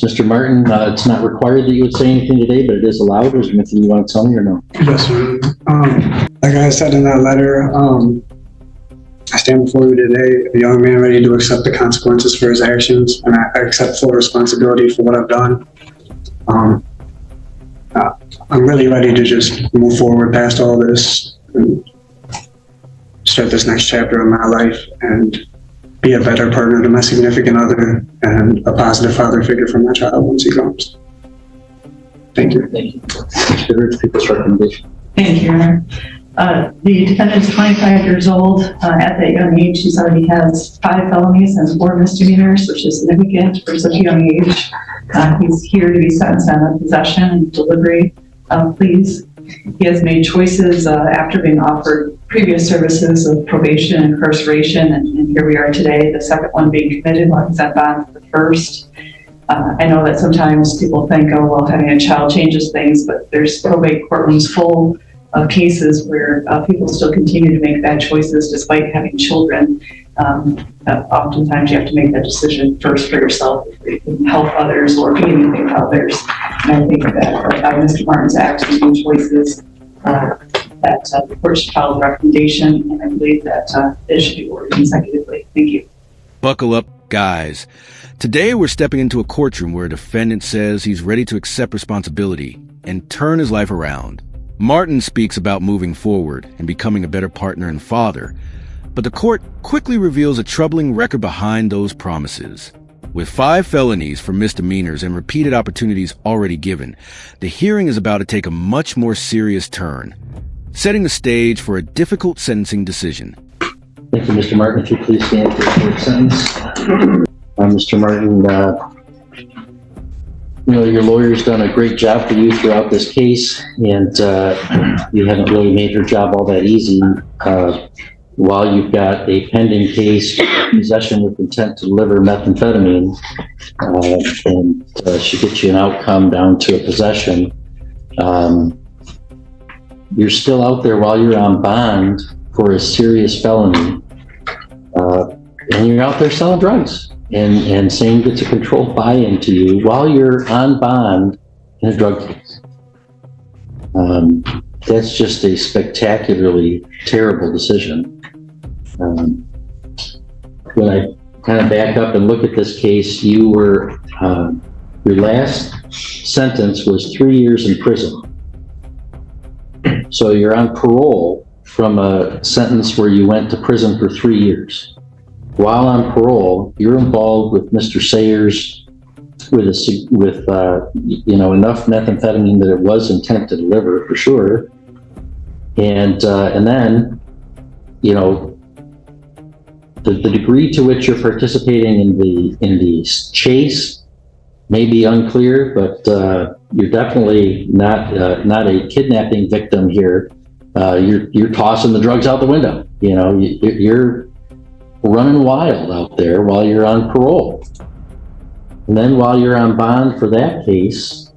Mr. Martin. It's not required that you would say anything today, but it is allowed. Is there anything you want to tell me or no? Yes, sir. Like I said in that letter, I stand before you today, a young man ready to accept the consequences for his actions, and I accept full responsibility for what I've done. I'm really ready to just move forward past all this and start this next chapter of my life and be a better partner to my significant other and a positive father figure for my child once he comes. Thank you. Thank you. Mr. Rich, people's recommendation. Thank you, Your Honor. The defendant is 25 years old. At that young age, he already has 5 felonies and 4 misdemeanors, which is significant for such a young age. He's here to be sentenced on a possession and delivery pleas. He has made choices after being offered previous services of probation and incarceration, and here we are today, the second one being committed while he's on bond for the first. I know that sometimes people think, oh, well, having a child changes things, but there's probate courtrooms full of cases where people still continue to make bad choices despite having children. Oftentimes you have to make that decision first for yourself, if you can help others or be anything for others. And I think that by Mr. Martin's actions and choices, that the court should follow the recommendation, and I believe that it should be ordered consecutively. Thank you. Buckle up, guys. Today we're stepping into a courtroom where a defendant says he's ready to accept responsibility and turn his life around. Martin speaks about moving forward and becoming a better partner and father, but the court quickly reveals a troubling record behind those promises. With 5 felonies for misdemeanors and repeated opportunities already given, the hearing is about to take a much more serious turn, setting the stage for a difficult sentencing decision. Thank you, Mr. Martin. If you please stand for the court sentence. Mr. Martin, your lawyer's done a great job for you throughout this case, and you haven't really made your job all that easy. While you've got a pending case for possession with intent to deliver methamphetamine, and should get you an outcome down to a possession, you're still out there while you're on bond for a serious felony, and you're out there selling drugs and saying it's a controlled buy-in to you while you're on bond in a drug case. That's just a spectacularly terrible decision. When I kind of back up and look at this case, you were, your last sentence was 3 years in prison. So you're on parole from a sentence where you went to prison for 3 years. While on parole, you're involved with Mr. Sayers with enough methamphetamine that it was intent to deliver for sure, and then the degree to which you're participating in the chase may be unclear, but you're definitely not a kidnapping victim here. You're tossing the drugs out the window. You're running wild out there while you're on parole. And then while you're on bond for that case,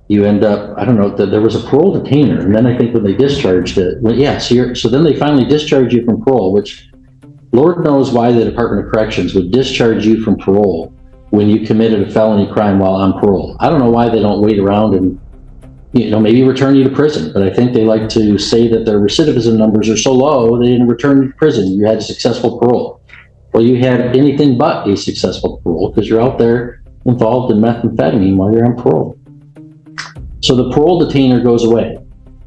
you end up, I don't know, there was a parole detainer, and then I think when they discharged it, so then they finally discharged you from parole, which Lord knows why the Department of Corrections would discharge you from parole when you committed a felony crime while on parole. I don't know why they don't wait around and maybe return you to prison, but I think they like to say that their recidivism numbers are so low, they didn't return you to prison. You had a successful parole. Well, you had anything but a successful parole because you're out there involved in methamphetamine while you're on parole. So the parole detainer goes away,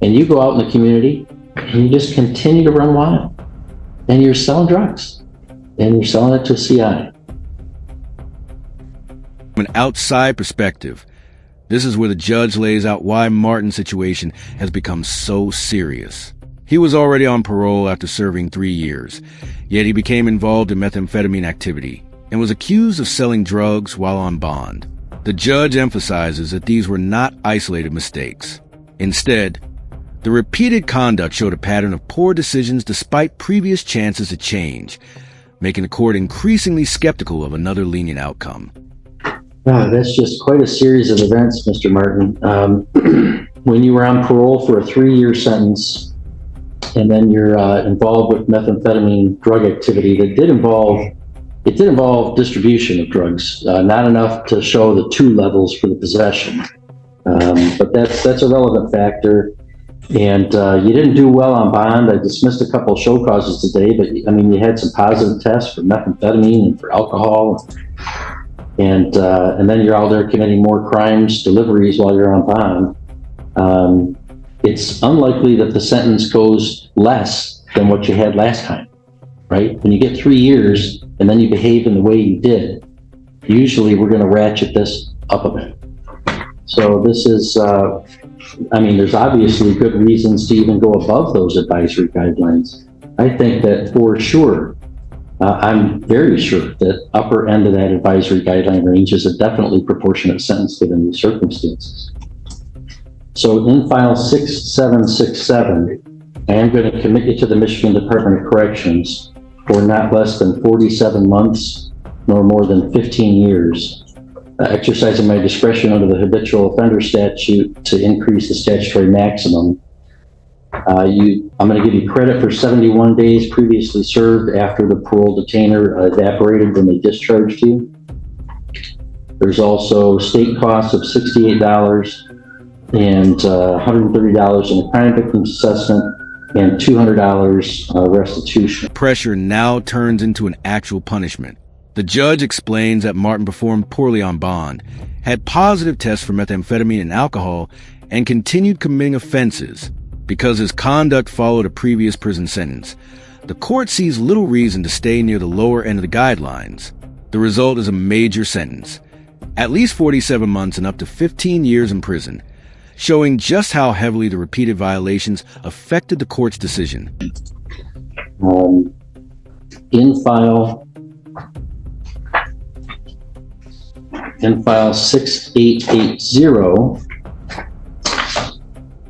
and you go out in the community, and you just continue to run wild. And you're selling drugs, and you're selling it to a CI. From an outside perspective, this is where the judge lays out why Martin's situation has become so serious. He was already on parole after serving 3 years, yet he became involved in methamphetamine activity and was accused of selling drugs while on bond. The judge emphasizes that these were not isolated mistakes. Instead, the repeated conduct showed a pattern of poor decisions despite previous chances to change, making the court increasingly skeptical of another lenient outcome. That's just quite a series of events, Mr. Martin. When you were on parole for a 3-year sentence, and then you're involved with methamphetamine drug activity that did involve It did involve distribution of drugs, not enough to show the 2 levels for the possession. But that's a relevant factor. And you didn't do well on bond. I dismissed a couple of show causes today, but I mean, you had some positive tests for methamphetamine and for alcohol. And then you're out there committing more crimes, deliveries while you're on bond. It's unlikely that the sentence goes less than what you had last time, right? When you get 3 years and then you behave in the way you did, usually we're going to ratchet this up a bit. So this is, I mean, there's obviously good reasons to even go above those advisory guidelines. I think that for sure, I'm very sure that upper end of that advisory guideline range is a definitely proportionate sentence given the circumstances. So in file 6767, I am going to commit you to the Michigan Department of Corrections for not less than 47 months, nor more than 15 years, exercising my discretion under the habitual offender statute to increase the statutory maximum. I'm going to give you credit for 71 days previously served after the parole detainer evaporated when they discharged you. There's also state costs of $68 and $130 in a crime victims assessment and $200 restitution. Pressure now turns into an actual punishment. The judge explains that Martin performed poorly on bond, had positive tests for methamphetamine and alcohol, and continued committing offenses because his conduct followed a previous prison sentence. The court sees little reason to stay near the lower end of the guidelines. The result is a major sentence, at least 47 months and up to 15 years in prison, showing just how heavily the repeated violations affected the court's decision. In file 6880,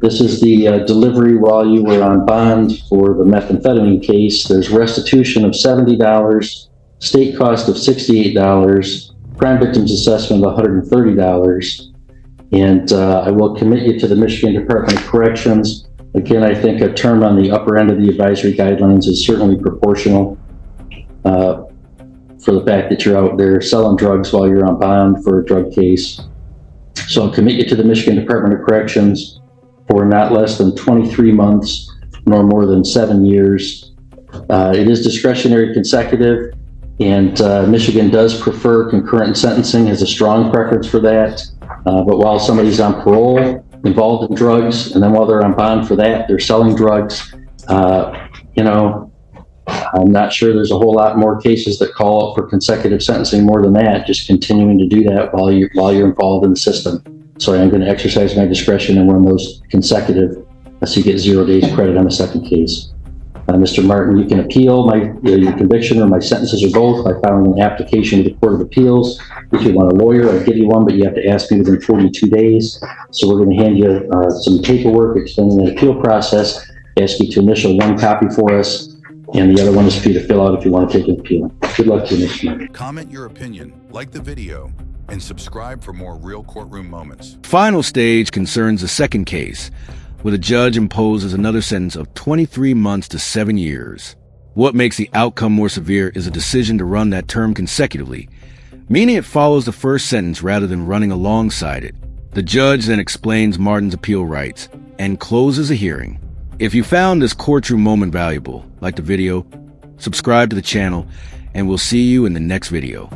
this is the delivery while you were on bond for the methamphetamine case. There's restitution of $70, state cost of $68, crime victims assessment of $130, and I will commit you to the Michigan Department of Corrections. Again, I think a term on the upper end of the advisory guidelines is certainly proportional for the fact that you're out there selling drugs while you're on bond for a drug case. So I'll commit you to the Michigan Department of Corrections for not less than 23 months, nor more than 7 years. It is discretionary consecutive, and Michigan does prefer concurrent sentencing, has a strong preference for that. But while somebody's on parole, involved in drugs, and then while they're on bond for that, they're selling drugs, I'm not sure there's a whole lot more cases that call out for consecutive sentencing more than that, just continuing to do that while you're involved in the system. So I'm going to exercise my discretion and run those consecutive, so you get 0 days credit on the second case. Mr. Martin, you can appeal your conviction or my sentences or both by filing an application to the Court of Appeals. If you want a lawyer, I'll give you one, but you have to ask me within 42 days. So we're going to hand you some paperwork explaining the appeal process, ask you to initial one copy for us, and the other one is for you to fill out if you want to take an appeal. Good luck to you, Mr. Martin. Comment your opinion, like the video, and subscribe for more real courtroom moments. Final stage concerns the second case, where the judge imposes another sentence of 23 months to 7 years. What makes the outcome more severe is a decision to run that term consecutively, meaning it follows the first sentence rather than running alongside it. The judge then explains Martin's appeal rights and closes the hearing. If you found this courtroom moment valuable, like the video, subscribe to the channel, and we'll see you in the next video.